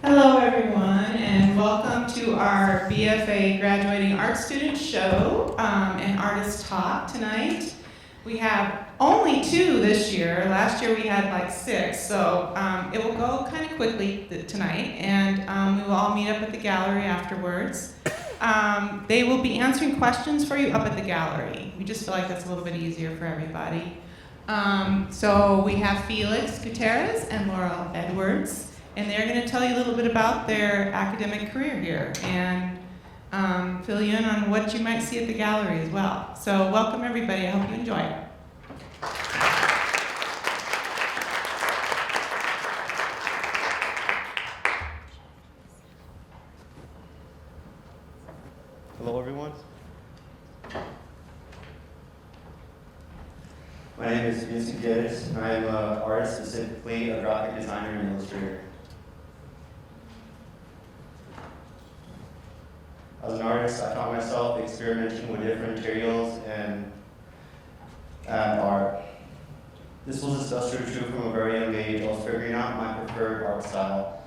Hello everyone, and welcome to our BFA Graduating Art Student Show and Artist Talk tonight. We have only 2 this year. Last year we had like 6, so it will go kind of quickly tonight, and we will all meet up at the gallery afterwards. They will be answering questions for you up at the gallery. We just feel like that's a little bit easier for everybody. So we have Felix Gutierrez and Laurel Edwards. And they're going to tell you a little bit about their academic career here and fill you in on what you might see at the gallery as well. So welcome everybody. I hope you enjoy it. Hello everyone. My name is Felix Gutierrez, and I am an artist, specifically a graphic designer and illustrator. As an artist, I found myself experimenting with different materials and art. This was especially true from a very young age. I was figuring out my preferred art style.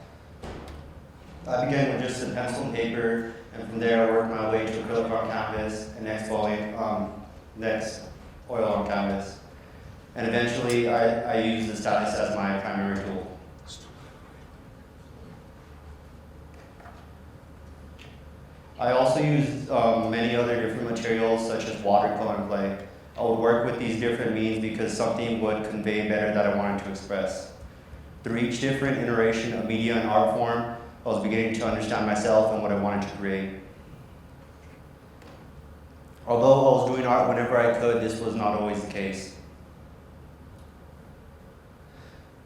I began with just a pencil and paper, and from there I worked my way to acrylic on canvas and next oil on canvas. And eventually I used the stylus as my primary tool. I also used many other different materials such as watercolor and clay. I would work with these different means because something would convey better that I wanted to express. Through each different iteration of media and art form, I was beginning to understand myself and what I wanted to create. Although I was doing art whenever I could, this was not always the case.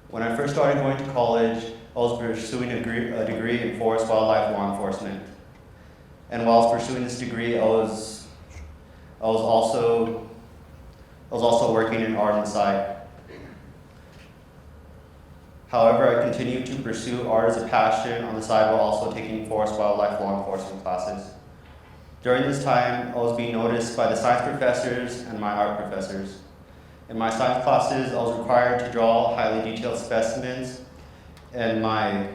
When I first started going to college, I was pursuing a degree in forest wildlife law enforcement. And while I was pursuing this degree, I was also working in art on the side. However, I continued to pursue art as a passion on the side while also taking forest wildlife law enforcement classes. During this time, I was being noticed by the science professors and my art professors. In my science classes, I was required to draw highly detailed specimens, and my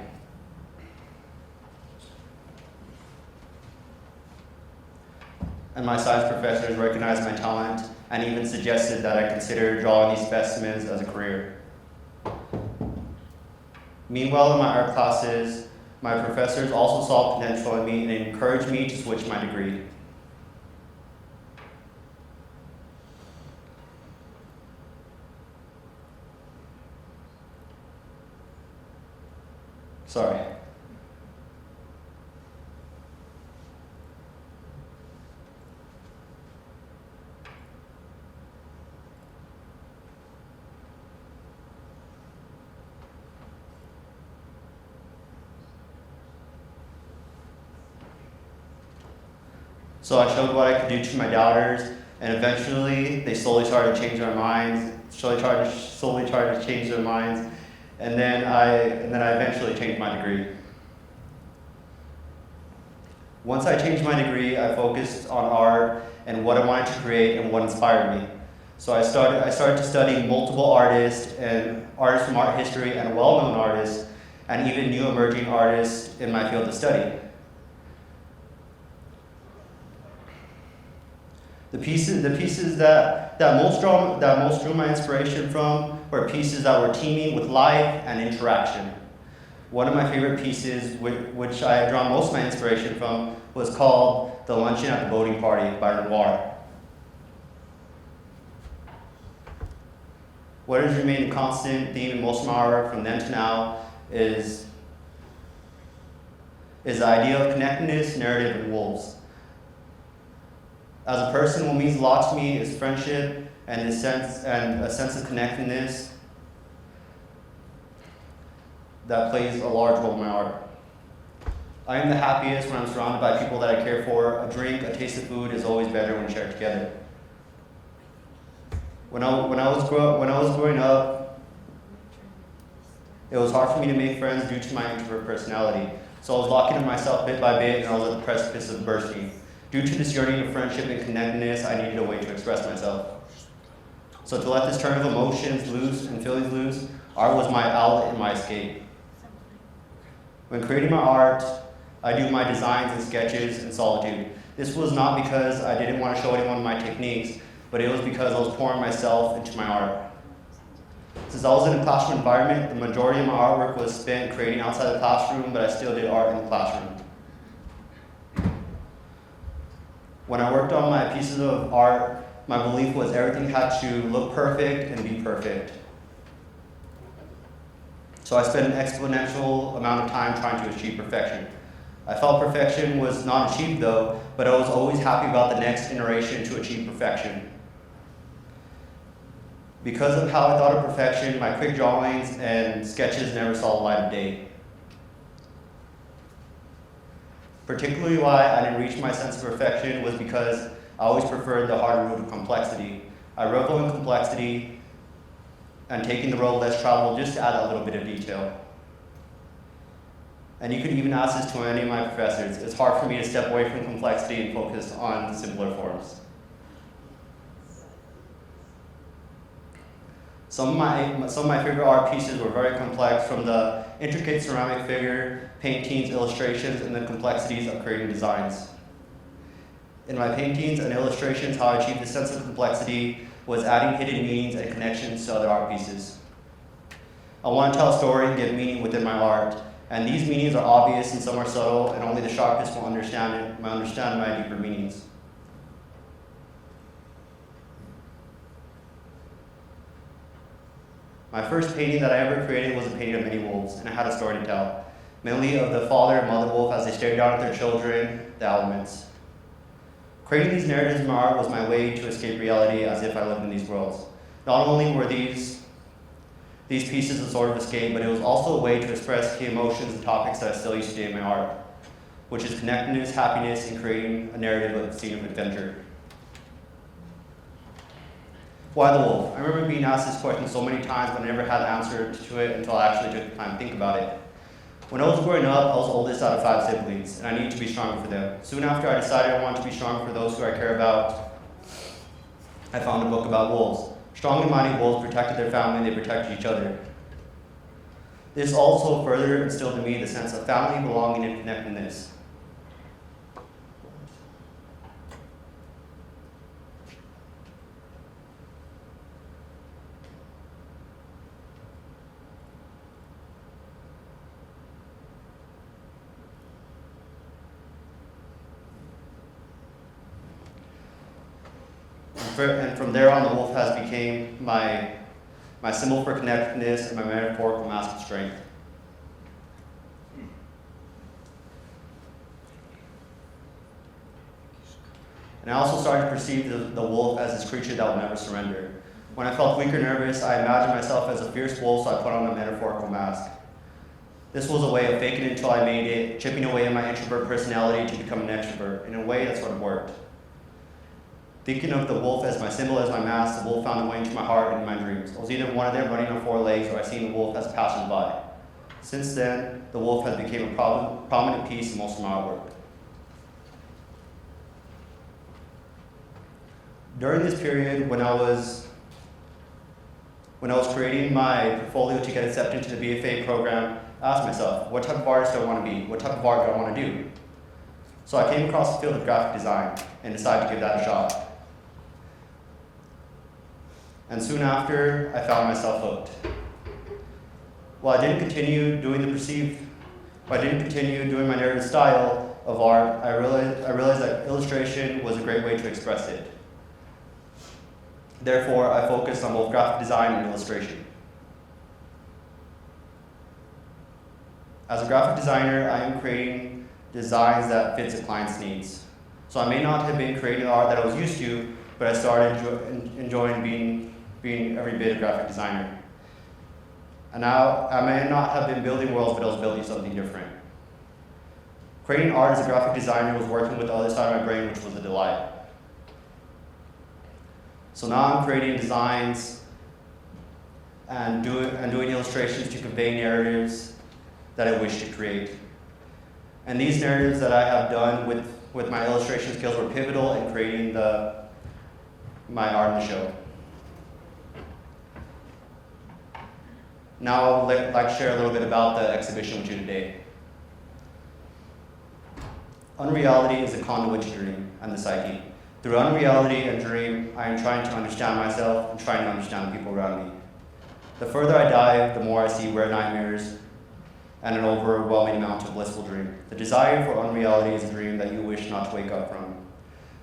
science professors recognized my talent and even suggested that I consider drawing these specimens as a career. Meanwhile, in my art classes, my professors also saw potential in me and encouraged me to switch my degree. Sorry. So I showed what I could do to my doubters, and eventually they slowly started to change their minds, and then I eventually changed my degree. Once I changed my degree, I focused on art and what I wanted to create and what inspired me. So I started to study multiple artists and artists from art history and well-known artists, and even new emerging artists in my field of study. The pieces that most drew my inspiration from were pieces that were teeming with life and interaction. One of my favorite pieces, which I have drawn most of my inspiration from, was called The Luncheon at the Boating Party by Laurel. What has remained a constant theme in most of my art from then to now is the idea of connectedness, narrative, and wolves. As a person, what means a lot to me is friendship and a sense of connectedness that plays a large role in my art. I am the happiest when I'm surrounded by people that I care for. A drink, a taste of food is always better when shared together. When I was growing up, it was hard for me to make friends due to my introvert personality. So I was locking in myself bit by bit, and I was at the precipice of bursting. Due to this yearning of friendship and connectedness, I needed a way to express myself. So to let this turn of emotions loose and feelings loose, art was my outlet and my escape. When creating my art, I do my designs and sketches in solitude. This was not because I didn't want to show anyone my techniques, but it was because I was pouring myself into my art. Since I was in a classroom environment, the majority of my artwork was spent creating outside the classroom, but I still did art in the classroom. When I worked on my pieces of art, my belief was everything had to look perfect and be perfect. So I spent an exponential amount of time trying to achieve perfection. I felt perfection was not achieved though, but I was always happy about the next iteration to achieve perfection. Because of how I thought of perfection, my quick drawings and sketches never saw the light of day. Particularly why I didn't reach my sense of perfection was because I always preferred the harder route of complexity. I revel in complexity and taking the road less traveled just to add a little bit of detail. And you could even ask this to any of my professors. It's hard for me to step away from complexity and focus on simpler forms. Some of my favorite art pieces were very complex, from the intricate ceramic figure, paintings, illustrations, and the complexities of creating designs. In my paintings and illustrations, how I achieved this sense of complexity was adding hidden meanings and connections to other art pieces. I want to tell a story and give meaning within my art, and these meanings are obvious and some are subtle, and only the sharpest will understand my deeper meanings. My first painting that I ever created was a painting of many wolves, and it had a story to tell, mainly of the father and mother wolf as they stared down at their children, the elements. Creating these narratives in my art was my way to escape reality as if I lived in these worlds. Not only were these pieces a sort of escape, but it was also a way to express key emotions and topics that I still use today in my art, which is connectedness, happiness, and creating a narrative of a scene of adventure. Why the wolf? I remember being asked this question so many times, but I never had an answer to it until I actually took the time to think about it. When I was growing up, I was the oldest out of 5 siblings, and I needed to be stronger for them. Soon after I decided I wanted to be stronger for those who I care about, I found a book about wolves. Strong and mighty wolves protected their family, and they protected each other. This also further instilled in me the sense of family, belonging, and connectedness. And from there on, the wolf has become my symbol for connectedness and my metaphorical mask of strength. And I also started to perceive the wolf as this creature that will never surrender. When I felt weak or nervous, I imagined myself as a fierce wolf, so I put on a metaphorical mask. This was a way of faking it until I made it, chipping away at my introvert personality to become an extrovert. In a way, that sort of worked. Thinking of the wolf as my symbol, as my mask, the wolf found a way into my heart and my dreams. I was either one of them running on 4 legs, or I seen the wolf as passing by. Since then, the wolf has become a prominent piece in most of my artwork. During this period, when I was creating my portfolio to get accepted into the BFA program, I asked myself, what type of artist do I want to be? What type of art do I want to do? So I came across the field of graphic design and decided to give that a shot. And soon after, I found myself hooked. While I didn't continue doing my narrative style of art, I realized that illustration was a great way to express it. Therefore, I focused on both graphic design and illustration. As a graphic designer, I am creating designs that fits a client's needs. So I may not have been creating the art that I was used to, but I started enjoying being every bit a graphic designer. And now, I may not have been building worlds, but I was building something different. Creating art as a graphic designer was working with the other side of my brain, which was a delight. So now I'm creating designs and doing illustrations to convey narratives that I wish to create. And these narratives that I have done with my illustration skills were pivotal in creating my art in the show. Now I would like to share a little bit about the exhibition with you today. Unreality is a conduit to dream and the psyche. Through unreality and dream, I am trying to understand myself and trying to understand the people around me. The further I dive, the more I see rare nightmares and an overwhelming amount of blissful dream. The desire for unreality is a dream that you wish not to wake up from.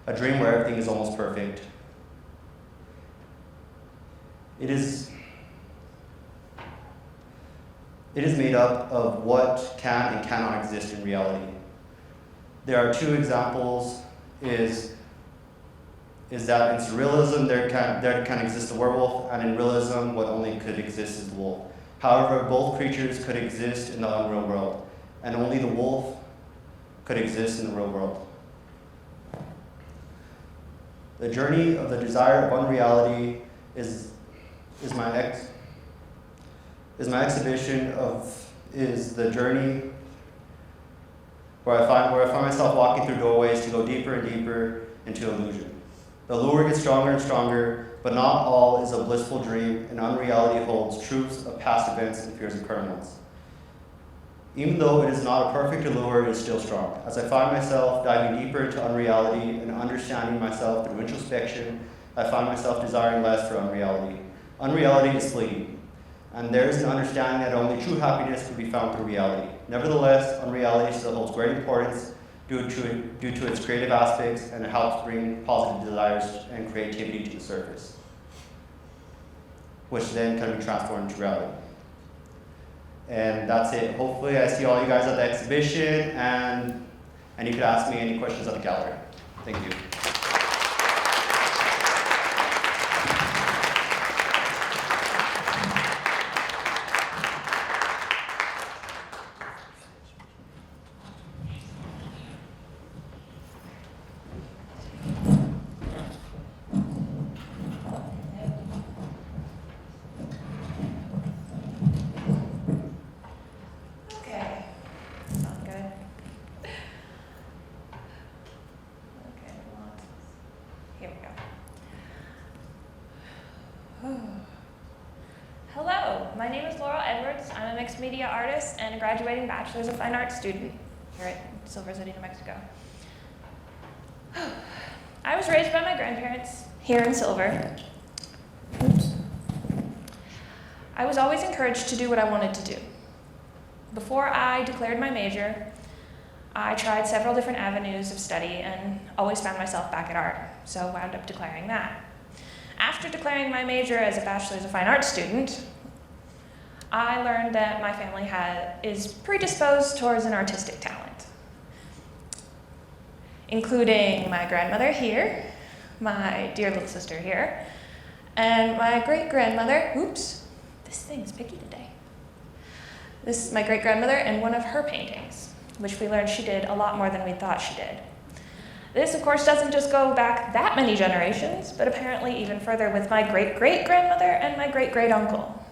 A dream where everything is almost perfect. It is made up of what can and cannot exist in reality. There are two examples, is that in surrealism there can exist a werewolf, and in realism what only could exist is the wolf. However, both creatures could exist in the unreal world, and only the wolf could exist in the real world. The journey of the desire of unreality is the journey where I find myself walking through doorways to go deeper and deeper into illusion. The lure gets stronger and stronger, but not all is a blissful dream, and unreality holds truths of past events and fears of current ones. Even though it is not a perfect allure, it is still strong. As I find myself diving deeper into unreality and understanding myself through introspection, I find myself desiring less for unreality. Unreality is fleeting, and there is an understanding that only true happiness can be found through reality. Nevertheless, unreality still holds great importance due to its creative aspects, and it helps bring positive desires and creativity to the surface, which then can be transformed into reality. And that's it. Hopefully I see all you guys at the exhibition, and you could ask me any questions at the gallery. Thank you. Hello, my name is Laurel. I'm a mixed media artist and a graduating Bachelor's of Fine Arts student here at Silver City, New Mexico. I was raised by my grandparents here in Silver. Oops. I was always encouraged to do what I wanted to do. Before I declared my major, I tried several different avenues of study and always found myself back at art, so wound up declaring that. After declaring my major as a Bachelor's of Fine Arts student, I learned that my family is predisposed towards an artistic talent, including my grandmother here, my dear little sister here, and my great-grandmother, oops, this thing's picky today. This is my great-grandmother and one of her paintings, which we learned she did a lot more than we thought she did. This, of course, doesn't just go back that many generations, but apparently even further with my great-great-grandmother and my great-great-uncle.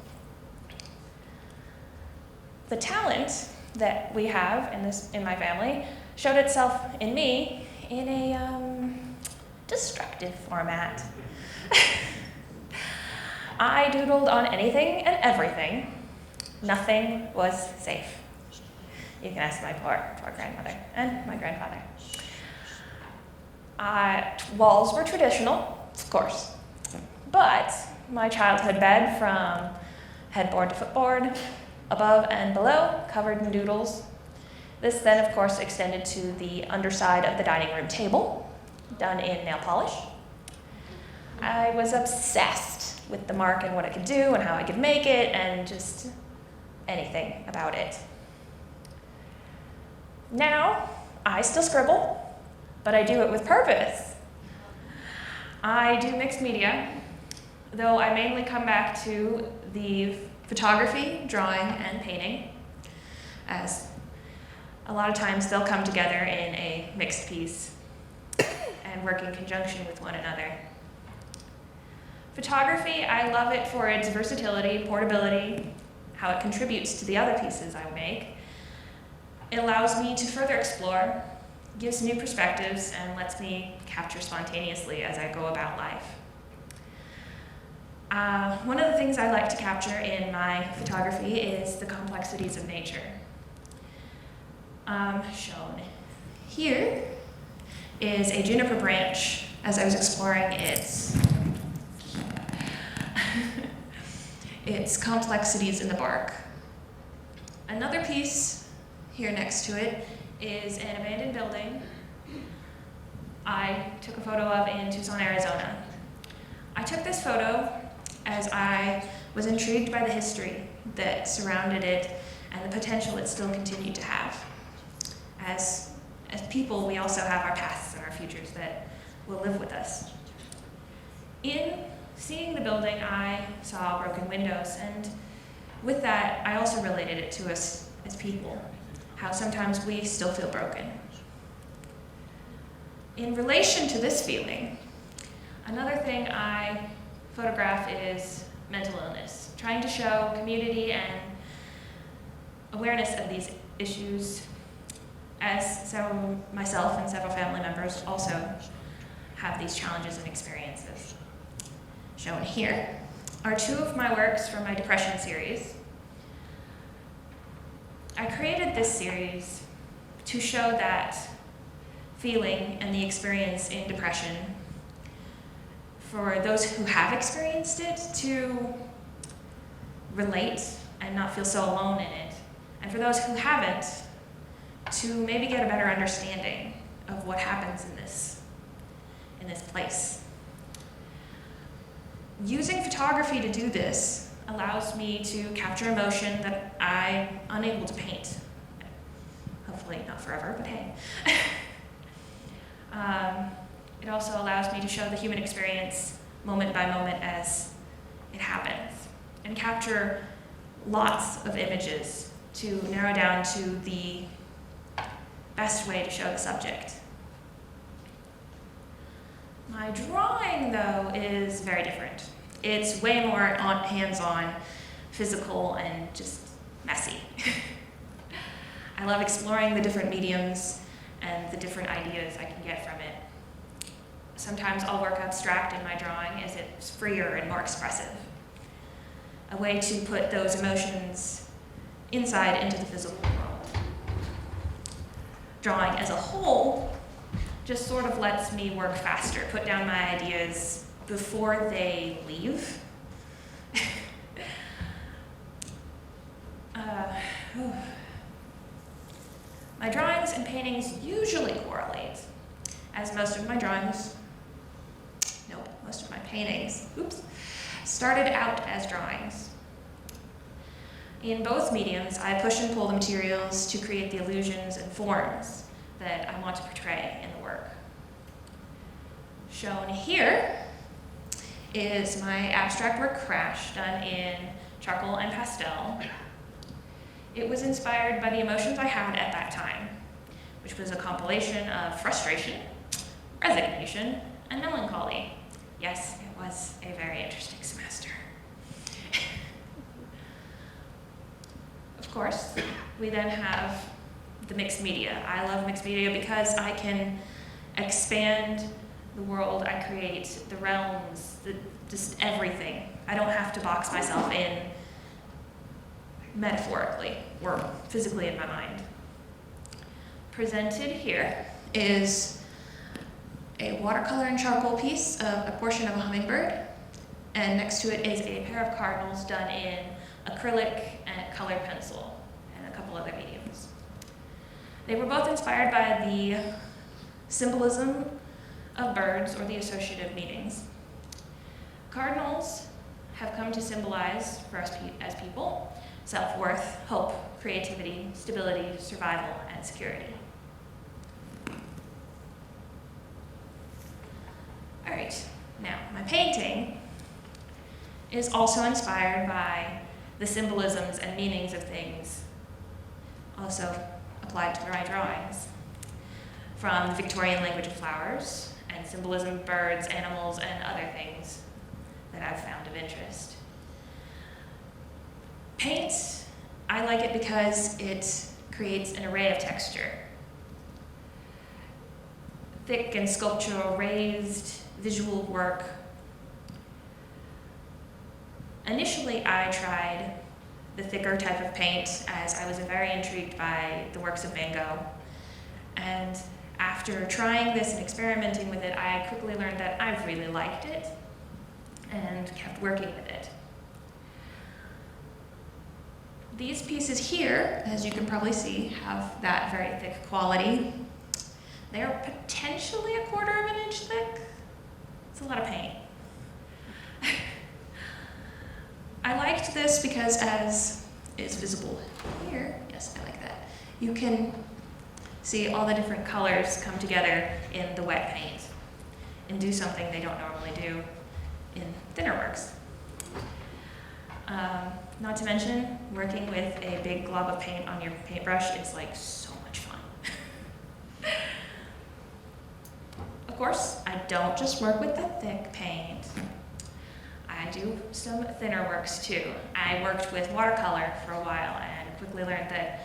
The talent that we have in my family showed itself in me in a destructive format. I doodled on anything and everything. Nothing was safe. You can ask my poor grandmother and my grandfather. Walls were traditional, of course, but my childhood bed, from headboard to footboard, above and below, covered in doodles. This then, of course, extended to the underside of the dining room table, done in nail polish. I was obsessed with the mark and what it could do and how I could make it and just anything about it. Now, I still scribble, but I do it with purpose. I do mixed media, though I mainly come back to the photography, drawing, and painting, as a lot of times they'll come together in a mixed piece and work in conjunction with one another. Photography, I love it for its versatility, portability, how it contributes to the other pieces I make. It allows me to further explore, gives new perspectives, and lets me capture spontaneously as I go about life. One of the things I like to capture in my photography is the complexities of nature. Shown Here is a juniper branch as I was exploring its complexities in the bark. Another piece here next to it is an abandoned building I took a photo of in Tucson, Arizona. I took this photo as I was intrigued by the history that surrounded it and the potential it still continued to have. As people, we also have our pasts and our futures that will live with us. In seeing the building, I saw broken windows, and with that, I also related it to us as people, how sometimes we still feel broken. In relation to this feeling, another thing I photograph is mental illness, trying to show community and awareness of these issues, as myself and several family members also have these challenges and experiences. Shown here are two of my works from my depression series. I created this series to show that feeling and the experience in depression, for those who have experienced it, to relate and not feel so alone in it, and for those who haven't, to maybe get a better understanding of what happens in this place. Using photography to do this allows me to capture emotion that I'm unable to paint. Hopefully not forever, but hey. It also allows me to show the human experience moment by moment as it happens, and capture lots of images to narrow down to the best way to show the subject. My drawing, though, is very different. It's way more hands-on, physical, and just messy. I love exploring the different mediums and the different ideas I can get from it. Sometimes I'll work abstract in my drawing as it's freer and more expressive. A way to put those emotions inside into the physical world. Drawing as a whole just sort of lets me work faster, put down my ideas before they leave. My drawings and paintings usually correlate, as most of my paintings, started out as drawings. In both mediums, I push and pull the materials to create the illusions and forms that I want to portray in the work. Shown here is my abstract work Crash, done in charcoal and pastel. It was inspired by the emotions I had at that time, which was a compilation of frustration, resignation, and melancholy. Yes, it was a very interesting semester. Of course, we then have the mixed media. I love mixed media because I can expand the world I create, the realms, just everything. I don't have to box myself in metaphorically or physically in my mind. Presented here is a watercolor and charcoal piece of a portion of a hummingbird, and next to it is a pair of cardinals done in acrylic and colored pencil and a couple other mediums. They were both inspired by the symbolism of birds or the associative meanings. Cardinals have come to symbolize for us as people self-worth, hope, creativity, stability, survival, and security. All right, now my painting is also inspired by the symbolisms and meanings of things also applied to my drawings, from the Victorian language of flowers and symbolism of birds, animals, and other things that I've found of interest. Paint, I like it because it creates an array of texture. Thick and sculptural, raised, visual work. Initially, I tried the thicker type of paint as I was very intrigued by the works of Van Gogh. And After trying this and experimenting with it, I quickly learned that I really liked it and kept working with it. These pieces here, as you can probably see, have that very thick quality. They are potentially 1/4 of an inch thick. It's a lot of paint. I liked this because, as is visible here, yes, I like that, you can see all the different colors come together in the wet paint and do something they don't normally do in thinner works. Not to mention, working with a big glob of paint on your paintbrush is like so much fun. Of course, I don't just work with the thick paint. I do some thinner works too. I worked with watercolor for a while and quickly learned that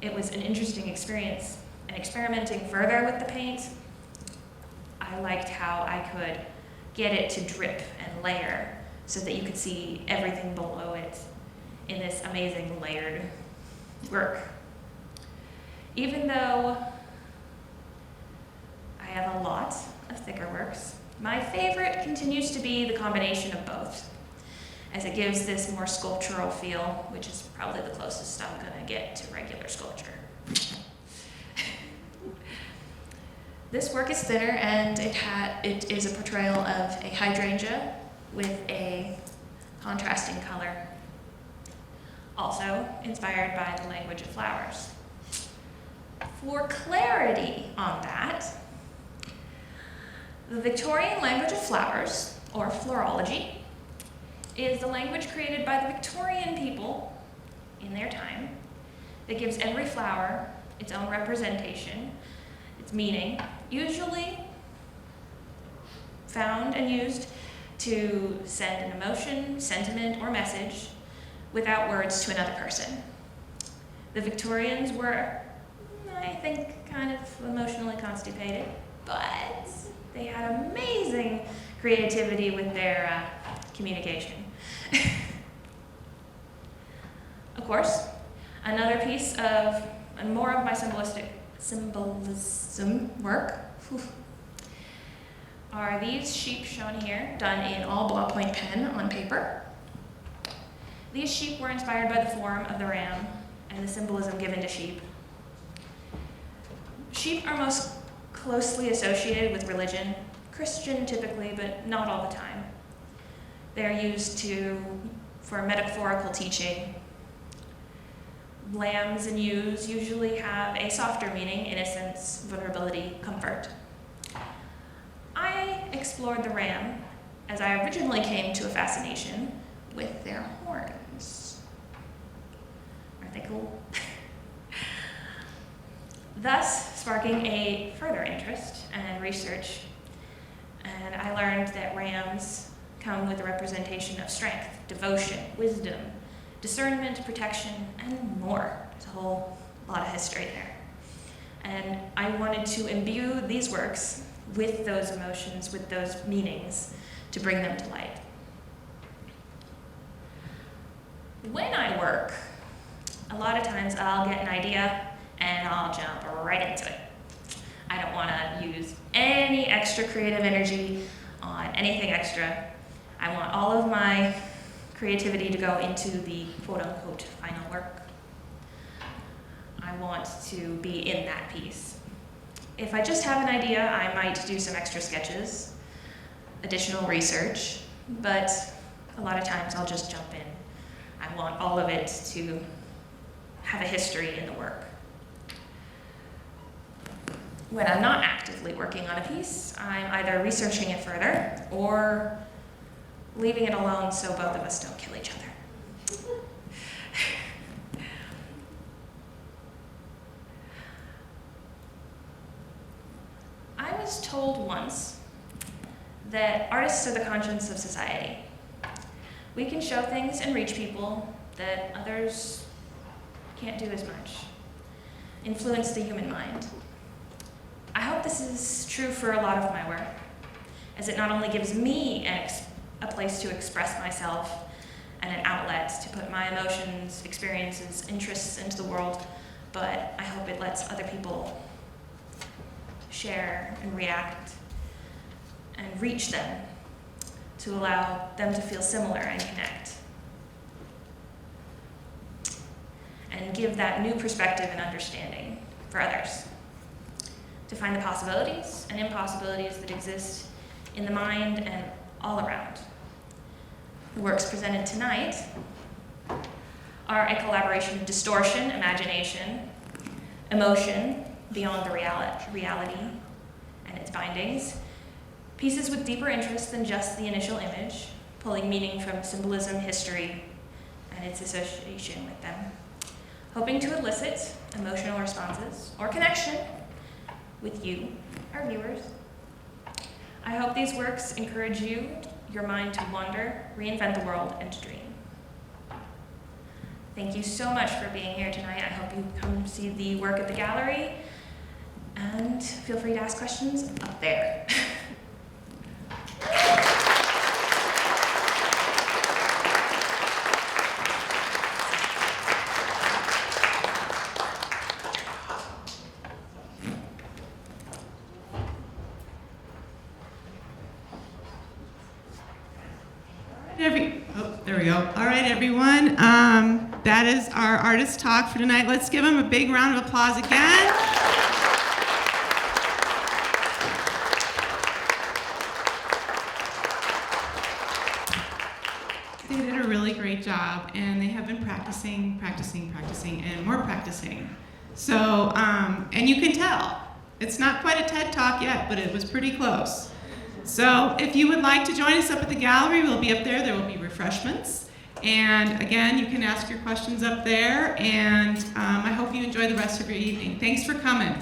it was an interesting experience. And experimenting further with the paint, I liked how I could get it to drip and layer so that you could see everything below it in this amazing layered work. Even though I have a lot of thicker works, my favorite continues to be the combination of both, as it gives this more sculptural feel, which is probably the closest I'm gonna get to regular sculpture. This work is thinner, and it is a portrayal of a hydrangea with a contrasting color, also inspired by the language of flowers. For clarity on that, the Victorian language of flowers, or florology, is the language created by the Victorian people in their time that gives every flower its own representation, its meaning, usually found and used to send an emotion, sentiment, or message without words to another person. The Victorians were, I think, kind of emotionally constipated, but they had amazing creativity with their communication. Of course, another piece of, and more of my symbolism work are these sheep shown here, done in all ballpoint pen on paper. These sheep were inspired by the form of the ram and the symbolism given to sheep. Sheep are most closely associated with religion, Christian typically, but not all the time. They're used for metaphorical teaching. Lambs and ewes usually have a softer meaning: innocence, vulnerability, comfort. I explored the ram as I originally came to a fascination with their horns. Aren't they cool? Thus, sparking a further interest and research, and I learned that rams come with a representation of strength, devotion, wisdom, discernment, protection, and more. There's a whole lot of history there. And I wanted to imbue these works with those emotions, with those meanings, to bring them to light. When I work, a lot of times I'll get an idea and I'll jump right into it. I don't want to use any extra creative energy on anything extra. I want all of my creativity to go into the quote-unquote final work. I want to be in that piece. If I just have an idea, I might do some extra sketches, additional research, but a lot of times I'll just jump in. I want all of it to have a history in the work. When I'm not actively working on a piece, I'm either researching it further or leaving it alone so both of us don't kill each other. I was told once that artists are the conscience of society. We can show things and reach people that others can't do as much, influence the human mind. I hope this is true for a lot of my work, as it not only gives me a place to express myself and an outlet to put my emotions, experiences, interests into the world, but I hope it lets other people share, and react, and reach them to allow them to feel similar and connect. And give that new perspective and understanding for others. To find the possibilities and impossibilities that exist in the mind and all around. The works presented tonight are a collaboration of distortion, imagination, emotion beyond the reality and its bindings, pieces with deeper interest than just the initial image, pulling meaning from symbolism, history, and its association with them, hoping to elicit emotional responses or connection with you, our viewers. I hope these works encourage you, your mind to wonder, reinvent the world, and to dream. Thank you so much for being here tonight. I hope you come see the work at the gallery, and feel free to ask questions up there. There we go. All right, everyone. That is our artist talk for tonight. Let's give them a big round of applause again. They did a really great job, and they have been practicing, and more practicing. So, and you can tell, it's not quite a TED Talk yet, but it was pretty close. So if you would like to join us up at the gallery, we'll be up there. There will be refreshments. And again, you can ask your questions up there. And I hope you enjoy the rest of your evening. Thanks for coming.